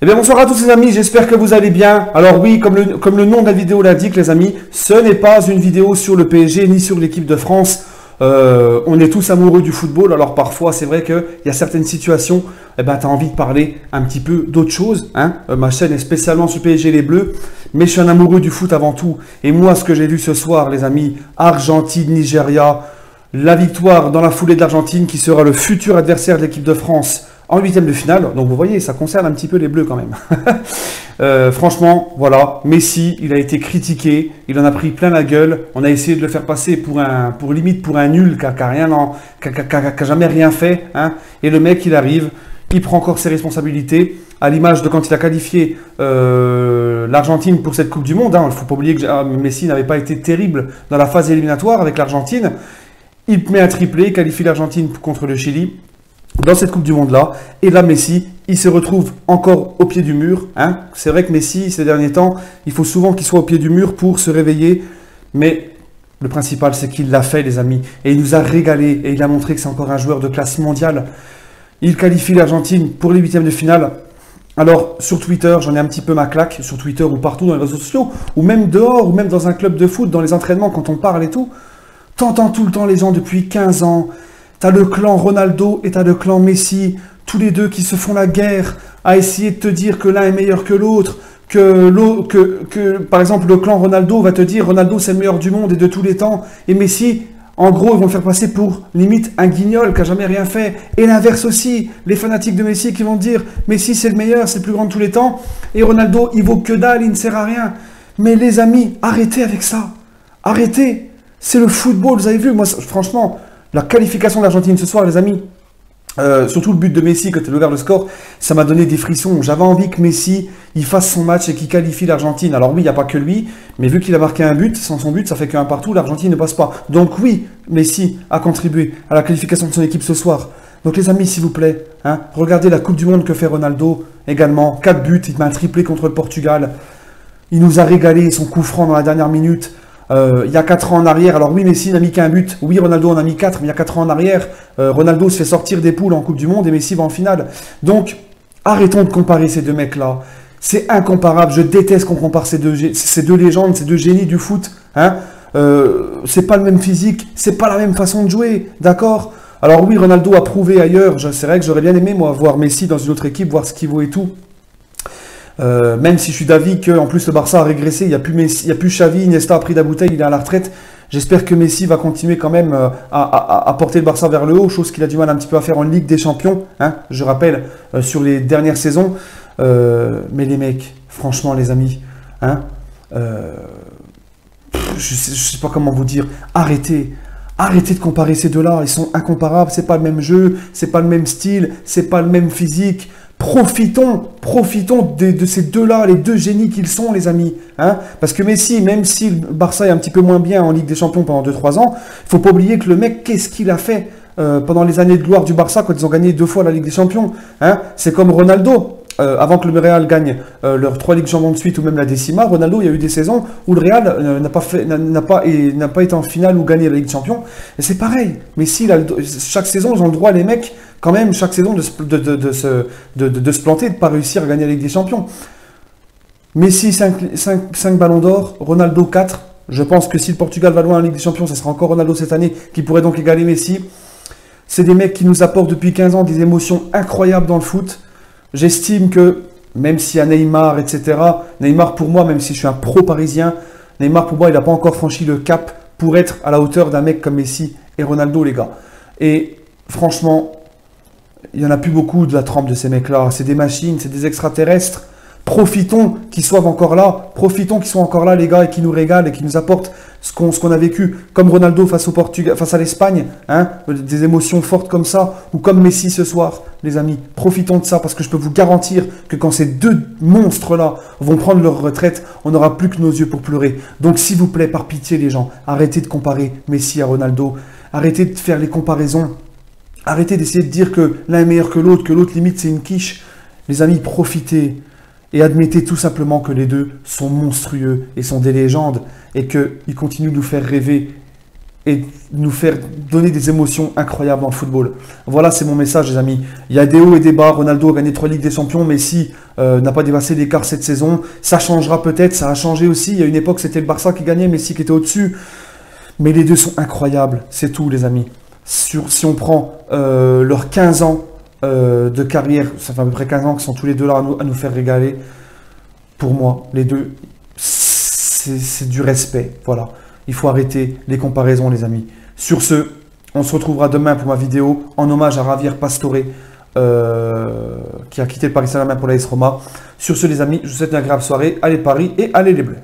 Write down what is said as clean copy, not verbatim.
Eh bien bonsoir à tous les amis, j'espère que vous allez bien. Alors oui, comme le nom de la vidéo l'indique les amis, ce n'est pas une vidéo sur le PSG ni sur l'équipe de France. On est tous amoureux du football, alors parfois c'est vrai qu'il y a certaines situations, tu as envie de parler un petit peu d'autre chose. Hein. Ma chaîne est spécialement sur PSG et les Bleus, mais je suis un amoureux du foot avant tout. Et moi ce que j'ai vu ce soir les amis, Argentine-Nigeria, la victoire dans la foulée de l'Argentine qui sera le futur adversaire de l'équipe de France en huitième de finale, donc vous voyez, ça concerne un petit peu les Bleus quand même. Franchement, voilà, Messi, il a été critiqué, il en a pris plein la gueule, on a essayé de le faire passer pour limite pour un nul, qui a jamais rien fait, hein. Et le mec, il arrive, il prend encore ses responsabilités, à l'image de quand il a qualifié l'Argentine pour cette Coupe du Monde, hein. Il ne faut pas oublier que Messi n'avait pas été terrible dans la phase éliminatoire avec l'Argentine, il met un triplé, qualifie l'Argentine contre le Chili, dans cette Coupe du Monde-là, et là, Messi, il se retrouve encore au pied du mur. Hein. C'est vrai que Messi, ces derniers temps, il faut souvent qu'il soit au pied du mur pour se réveiller, mais le principal, c'est qu'il l'a fait, les amis, et il nous a régalé, et il a montré que c'est encore un joueur de classe mondiale. Il qualifie l'Argentine pour les huitièmes de finale. Alors, sur Twitter, j'en ai un petit peu ma claque, sur Twitter ou partout dans les réseaux sociaux, ou même dehors, ou même dans un club de foot, dans les entraînements, quand on parle et tout, t'entends tout le temps les gens depuis 15 ans. T'as le clan Ronaldo et t'as le clan Messi, tous les deux qui se font la guerre à essayer de te dire que l'un est meilleur que l'autre, par exemple le clan Ronaldo va te dire Ronaldo c'est le meilleur du monde et de tous les temps, et Messi, en gros, ils vont le faire passer pour limite un guignol qui a jamais rien fait, et l'inverse aussi, les fanatiques de Messi qui vont dire Messi c'est le meilleur, c'est le plus grand de tous les temps, et Ronaldo il vaut que dalle, il ne sert à rien. Mais les amis, arrêtez avec ça, arrêtez, c'est le football, vous avez vu, moi franchement... La qualification de l'Argentine ce soir, les amis, surtout le but de Messi quand il a ouvert le score, ça m'a donné des frissons. J'avais envie que Messi il fasse son match et qu'il qualifie l'Argentine. Alors oui, il n'y a pas que lui, mais vu qu'il a marqué un but, sans son but, ça fait qu'un partout, l'Argentine ne passe pas. Donc oui, Messi a contribué à la qualification de son équipe ce soir. Donc les amis, s'il vous plaît, hein, regardez la Coupe du Monde que fait Ronaldo également. 4 buts, il met un triplé contre le Portugal. Il nous a régalé son coup franc dans la dernière minute. Il y a 4 ans en arrière, alors oui, Messi n'a mis qu'un but, oui, Ronaldo en a mis 4, mais il y a 4 ans en arrière, Ronaldo se fait sortir des poules en Coupe du Monde et Messi va en finale. Donc, arrêtons de comparer ces deux mecs-là. C'est incomparable, je déteste qu'on compare ces deux légendes, ces deux génies du foot. Hein. C'est pas le même physique, c'est pas la même façon de jouer, d'accord? Alors oui, Ronaldo a prouvé ailleurs, c'est vrai que j'aurais bien aimé, moi, voir Messi dans une autre équipe, voir ce qu'il vaut et tout. Même si je suis d'avis qu'en plus le Barça a régressé, il n'y a plus Messi, il y a plus Xavi, Iniesta a pris la bouteille, il est à la retraite. J'espère que Messi va continuer quand même à porter le Barça vers le haut, chose qu'il a du mal un petit peu à faire en Ligue des Champions, hein, je rappelle, sur les dernières saisons. Mais les mecs, franchement les amis, hein, je sais pas comment vous dire, arrêtez. Arrêtez de comparer ces deux-là, ils sont incomparables, c'est pas le même jeu, c'est pas le même style, c'est pas le même physique. Profitons de ces deux-là, les deux génies qu'ils sont, les amis. Hein, parce que Messi, même si le Barça est un petit peu moins bien en Ligue des Champions pendant 2-3 ans, il ne faut pas oublier que le mec, qu'est-ce qu'il a fait pendant les années de gloire du Barça quand ils ont gagné 2 fois la Ligue des Champions. Hein, c'est comme Ronaldo. Avant que le Real gagne leurs 3 Ligues des Champions de suite ou même la décima, Ronaldo, il y a eu des saisons où le Real n'a pas été en finale ou gagné la Ligue des Champions. Et c'est pareil. Mais si chaque saison, ils ont le droit, les mecs, quand même, chaque saison, de se planter, de ne pas réussir à gagner la Ligue des Champions. Messi, 5 ballons d'or, Ronaldo 4. Je pense que si le Portugal va loin en Ligue des Champions, ça sera encore Ronaldo cette année, qui pourrait donc égaler Messi. C'est des mecs qui nous apportent depuis 15 ans des émotions incroyables dans le foot. J'estime que, même s'il y a Neymar, etc., Neymar pour moi, même si je suis un pro-parisien, Neymar pour moi, il n'a pas encore franchi le cap pour être à la hauteur d'un mec comme Messi et Ronaldo, les gars. Et franchement, il n'y en a plus beaucoup de la trempe de ces mecs-là. C'est des machines, c'est des extraterrestres. Profitons qu'ils soient encore là. Profitons qu'ils soient encore là, les gars, et qu'ils nous régalent et qu'ils nous apportent ce qu'on a vécu. Comme Ronaldo face au Portugal, face à l'Espagne, hein, des émotions fortes comme ça. Ou comme Messi ce soir, les amis. Profitons de ça parce que je peux vous garantir que quand ces deux monstres-là vont prendre leur retraite, on n'aura plus que nos yeux pour pleurer. Donc s'il vous plaît, par pitié les gens, arrêtez de comparer Messi à Ronaldo. Arrêtez de faire les comparaisons. Arrêtez d'essayer de dire que l'un est meilleur que l'autre limite c'est une quiche. Les amis, profitez. Et admettez tout simplement que les deux sont monstrueux et sont des légendes et qu'ils continuent de nous faire rêver et nous faire donner des émotions incroyables dans le football. Voilà, c'est mon message, les amis. Il y a des hauts et des bas. Ronaldo a gagné 3 Ligues des Champions, Messi n'a pas dépassé l'écart cette saison. Ça changera peut-être, ça a changé aussi. Il y a une époque, c'était le Barça qui gagnait, Messi qui était au-dessus. Mais les deux sont incroyables, c'est tout, les amis. Si on prend leurs 15 ans de carrière, ça fait à peu près 15 ans qu'ils sont tous les deux là à nous faire régaler. Pour moi, les deux, c'est du respect. Voilà. Il faut arrêter les comparaisons, les amis. Sur ce, on se retrouvera demain pour ma vidéo en hommage à Javier Pastore qui a quitté le Paris Saint-Germain pour l'AS Roma. Sur ce, les amis, je vous souhaite une agréable soirée. Allez Paris et allez les Bleus.